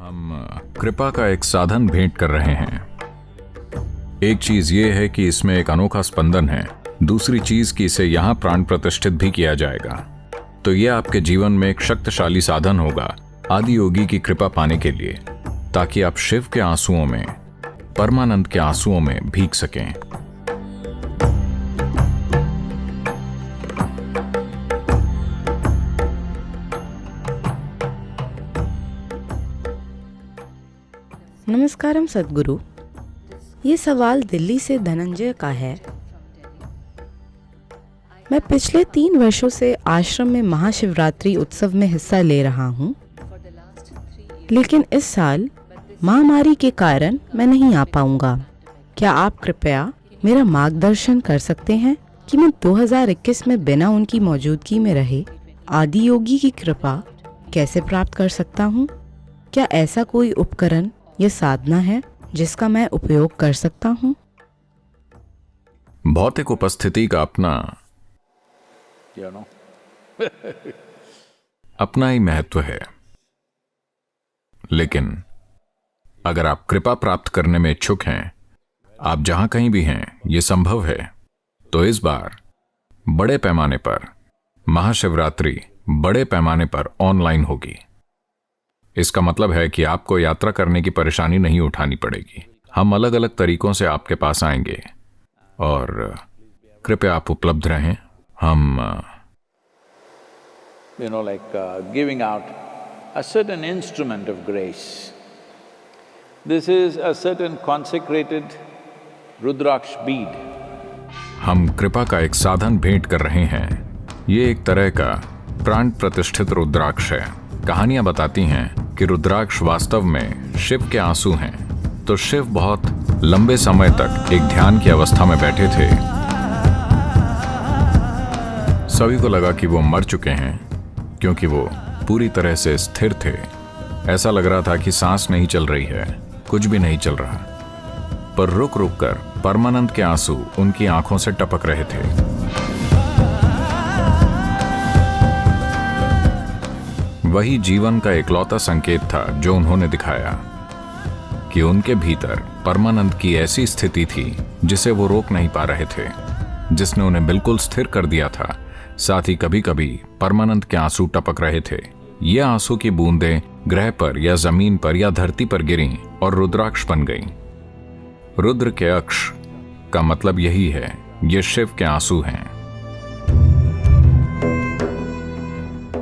हम कृपा का एक साधन भेंट कर रहे हैं। एक चीज ये है कि इसमें एक अनोखा स्पंदन है, दूसरी चीज कि इसे यहां प्राण प्रतिष्ठित भी किया जाएगा। तो यह आपके जीवन में एक शक्तिशाली साधन होगा आदि योगी की कृपा पाने के लिए, ताकि आप शिव के आंसुओं में, परमानंद के आंसुओं में भीग सकें। नमस्कारम सद्गुरु। ये सवाल दिल्ली से धनंजय का है। मैं पिछले 3 वर्षों से आश्रम में महाशिवरात्रि उत्सव में हिस्सा ले रहा हूँ, लेकिन इस साल महामारी के कारण मैं नहीं आ पाऊंगा। क्या आप कृपया मेरा मार्गदर्शन कर सकते हैं कि मैं 2021 में बिना उनकी मौजूदगी में रहे आदि योगी की कृपा कैसे प्राप्त कर सकता हूँ? क्या ऐसा कोई उपकरण यह साधना है जिसका मैं उपयोग कर सकता हूं? भौतिक उपस्थिति का अपना ही महत्व है, लेकिन अगर आप कृपा प्राप्त करने में इच्छुक हैं, आप जहां कहीं भी हैं, यह संभव है, तो इस बार बड़े पैमाने पर महाशिवरात्रि बड़े पैमाने पर ऑनलाइन होगी। इसका मतलब है कि आपको यात्रा करने की परेशानी नहीं उठानी पड़ेगी। हम अलग अलग तरीकों से आपके पास आएंगे और कृपया आप उपलब्ध रहें। हम giving out a certain instrument of grace. This is a certain consecrated Rudraksh bead. हम कृपा का एक साधन भेंट कर रहे हैं। ये एक तरह का प्राण प्रतिष्ठित रुद्राक्ष है। कहानियां बताती हैं कि रुद्राक्ष वास्तव में शिव के आंसू हैं। तो शिव बहुत लंबे समय तक एक ध्यान की अवस्था में बैठे थे। सभी को लगा कि वो मर चुके हैं, क्योंकि वो पूरी तरह से स्थिर थे। ऐसा लग रहा था कि सांस नहीं चल रही है, कुछ भी नहीं चल रहा। पर रुक रुक कर परमानंद के आंसू उनकी आंखों से टपक रहे थे। वही जीवन का इकलौता संकेत था जो उन्होंने दिखाया कि उनके भीतर परमानंद की ऐसी स्थिति थी जिसे वो रोक नहीं पा रहे थे, जिसने उन्हें बिल्कुल स्थिर कर दिया था। साथ ही कभी कभी परमानंद के आंसू टपक रहे थे। ये आंसू की बूंदें ग्रह पर या जमीन पर या धरती पर गिरीं और रुद्राक्ष बन गईं। रुद्र के अक्ष का मतलब यही है, ये शिव के आंसू हैं।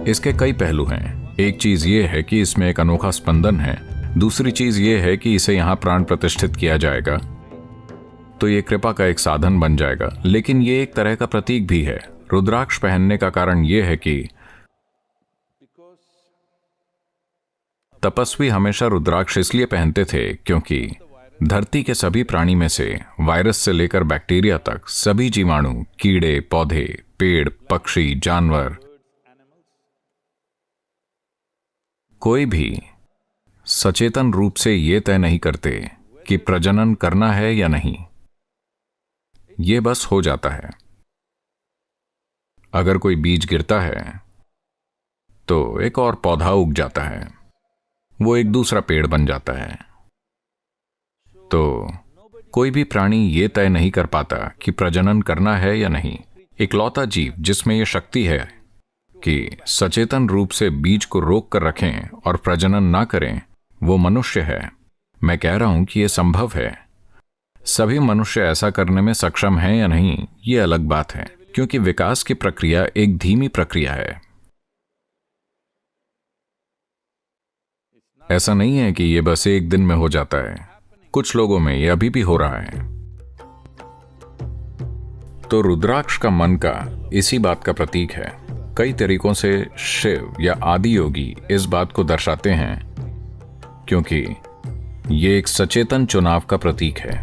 इसके कई पहलू हैं। एक चीज ये है कि इसमें एक अनोखा स्पंदन है, दूसरी चीज ये है कि इसे यहां प्राण प्रतिष्ठित किया जाएगा तो ये कृपा का एक साधन बन जाएगा। लेकिन ये एक तरह का प्रतीक भी है। रुद्राक्ष पहनने का कारण यह है कि तपस्वी हमेशा रुद्राक्ष इसलिए पहनते थे क्योंकि धरती के सभी प्राणी में से वायरस से लेकर बैक्टीरिया तक सभी जीवाणु, कीड़े, पौधे, पेड़, पक्षी, जानवर, कोई भी सचेतन रूप से ये तय नहीं करते कि प्रजनन करना है या नहीं। ये बस हो जाता है। अगर कोई बीज गिरता है तो एक और पौधा उग जाता है, वो एक दूसरा पेड़ बन जाता है। तो कोई भी प्राणी ये तय नहीं कर पाता कि प्रजनन करना है या नहीं। इकलौता जीव जिसमें यह शक्ति है कि सचेतन रूप से बीज को रोक कर रखें और प्रजनन ना करें, वो मनुष्य है। मैं कह रहा हूं कि यह संभव है। सभी मनुष्य ऐसा करने में सक्षम हैं या नहीं, ये अलग बात है, क्योंकि विकास की प्रक्रिया एक धीमी प्रक्रिया है। ऐसा नहीं है कि यह बस एक दिन में हो जाता है। कुछ लोगों में यह अभी भी हो रहा है। तो रुद्राक्ष का मन का इसी बात का प्रतीक है। कई तरीकों से शिव या आदि योगी इस बात को दर्शाते हैं, क्योंकि ये एक सचेतन चुनाव का प्रतीक है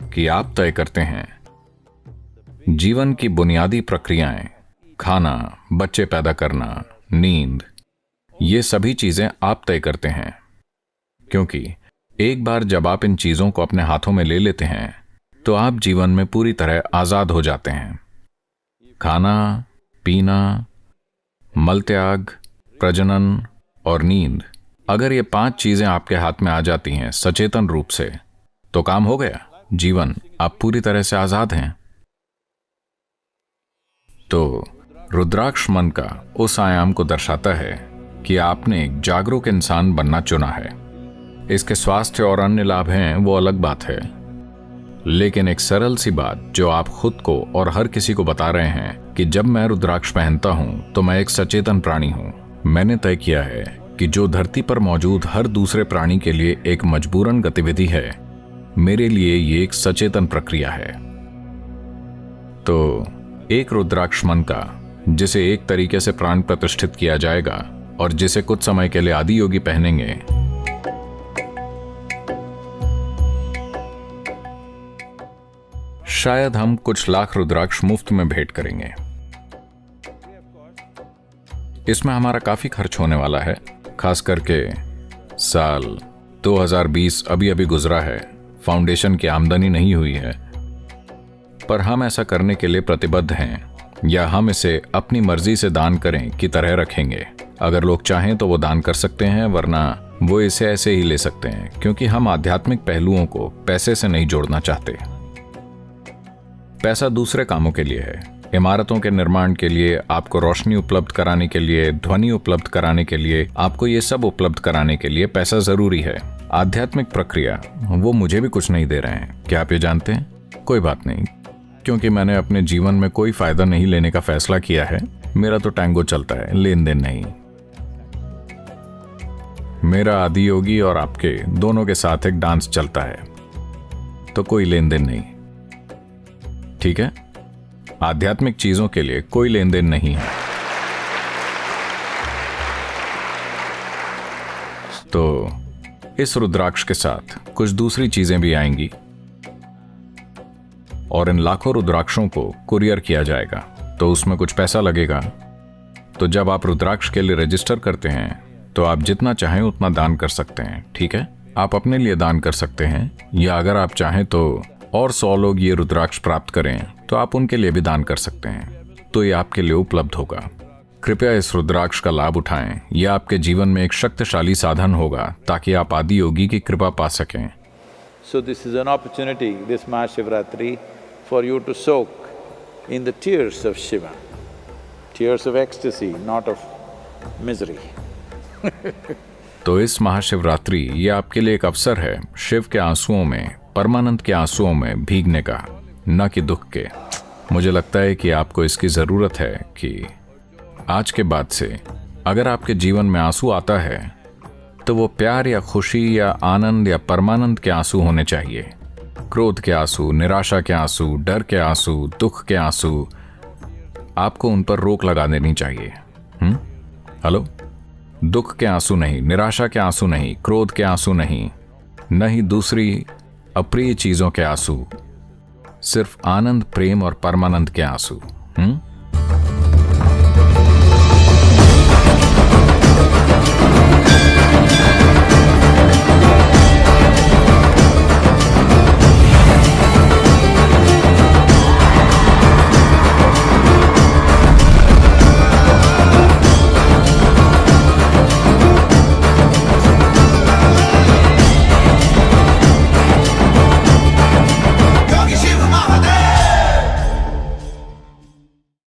कि आप तय करते हैं जीवन की बुनियादी प्रक्रियाएं, खाना, बच्चे पैदा करना, नींद, ये सभी चीजें आप तय करते हैं। क्योंकि एक बार जब आप इन चीजों को अपने हाथों में ले लेते हैं तो आप जीवन में पूरी तरह आजाद हो जाते हैं। खाना, पीना, मलत्याग, प्रजनन और नींद, अगर ये 5 चीजें आपके हाथ में आ जाती हैं सचेतन रूप से, तो काम हो गया। जीवन, आप पूरी तरह से आजाद हैं। तो रुद्राक्ष मन का उस आयाम को दर्शाता है कि आपने एक जागरूक इंसान बनना चुना है। इसके स्वास्थ्य और अन्य लाभ हैं, वो अलग बात है, लेकिन एक सरल सी बात जो आप खुद को और हर किसी को बता रहे हैं कि जब मैं रुद्राक्ष पहनता हूं तो मैं एक सचेतन प्राणी हूं। मैंने तय किया है कि जो धरती पर मौजूद हर दूसरे प्राणी के लिए एक मजबूरन गतिविधि है, मेरे लिए ये एक सचेतन प्रक्रिया है। तो एक रुद्राक्ष मन का, जिसे एक तरीके से प्राण प्रतिष्ठित किया जाएगा और जिसे कुछ समय के लिए आदि योगी पहनेंगे, शायद हम कुछ लाख रुद्राक्ष मुफ्त में भेंट करेंगे। इसमें हमारा काफी खर्च होने वाला है, खास करके साल 2020 अभी अभी गुजरा है, फाउंडेशन की आमदनी नहीं हुई है, पर हम ऐसा करने के लिए प्रतिबद्ध हैं, या हम इसे अपनी मर्जी से दान करें की तरह रखेंगे। अगर लोग चाहें तो वो दान कर सकते हैं, वरना वो इसे ऐसे ही ले सकते हैं, क्योंकि हम आध्यात्मिक पहलुओं को पैसे से नहीं जोड़ना चाहते। पैसा दूसरे कामों के लिए है, इमारतों के निर्माण के लिए, आपको रोशनी उपलब्ध कराने के लिए, ध्वनि उपलब्ध कराने के लिए, आपको ये सब उपलब्ध कराने के लिए पैसा जरूरी है। आध्यात्मिक प्रक्रिया, वो मुझे भी कुछ नहीं दे रहे हैं, क्या आप ये जानते हैं? कोई बात नहीं, क्योंकि मैंने अपने जीवन में कोई फायदा नहीं लेने का फैसला किया है। मेरा तो टैंगो चलता है, लेन देन नहीं। मेरा आदि योगी और आपके दोनों के साथ एक डांस चलता है, तो कोई लेन देन नहीं, ठीक है? आध्यात्मिक चीजों के लिए कोई लेन देन नहीं है। तो इस रुद्राक्ष के साथ कुछ दूसरी चीजें भी आएंगी और इन लाखों रुद्राक्षों को कुरियर किया जाएगा, तो उसमें कुछ पैसा लगेगा। तो जब आप रुद्राक्ष के लिए रजिस्टर करते हैं तो आप जितना चाहें उतना दान कर सकते हैं, ठीक है? आप अपने लिए दान कर सकते हैं, या अगर आप चाहें तो और 100 लोग ये रुद्राक्ष प्राप्त करें तो आप उनके लिए भी दान कर सकते हैं, तो ये आपके लिए उपलब्ध होगा। कृपया इस रुद्राक्ष का लाभ उठाएं, यह आपके जीवन में एक शक्तिशाली साधन होगा ताकि आप आदि योगी की कृपा पा सकें। So this is an opportunity, this Mahashivratri, for you to soak in the tears of Shiva, tears of ecstasy, not of misery. तो इस महाशिवरात्रि ये आपके लिए एक अवसर है शिव के आंसुओं में, परमानंद के आंसुओं में भीगने का, न कि दुख के। मुझे लगता है कि आपको इसकी जरूरत है कि आज के बाद से अगर आपके जीवन में आंसू आता है तो वो प्यार या खुशी या आनंद या परमानंद के आंसू होने चाहिए। क्रोध के आंसू, निराशा के आंसू, डर के आंसू, दुख के आंसू, आपको उन पर रोक लगा देनी चाहिए। हेलो? दुख के आंसू नहीं, निराशा के आंसू नहीं, क्रोध के आंसू नहीं, न ही दूसरी अप्रिय चीजों के आंसू, सिर्फ आनंद, प्रेम और परमानंद के आंसू।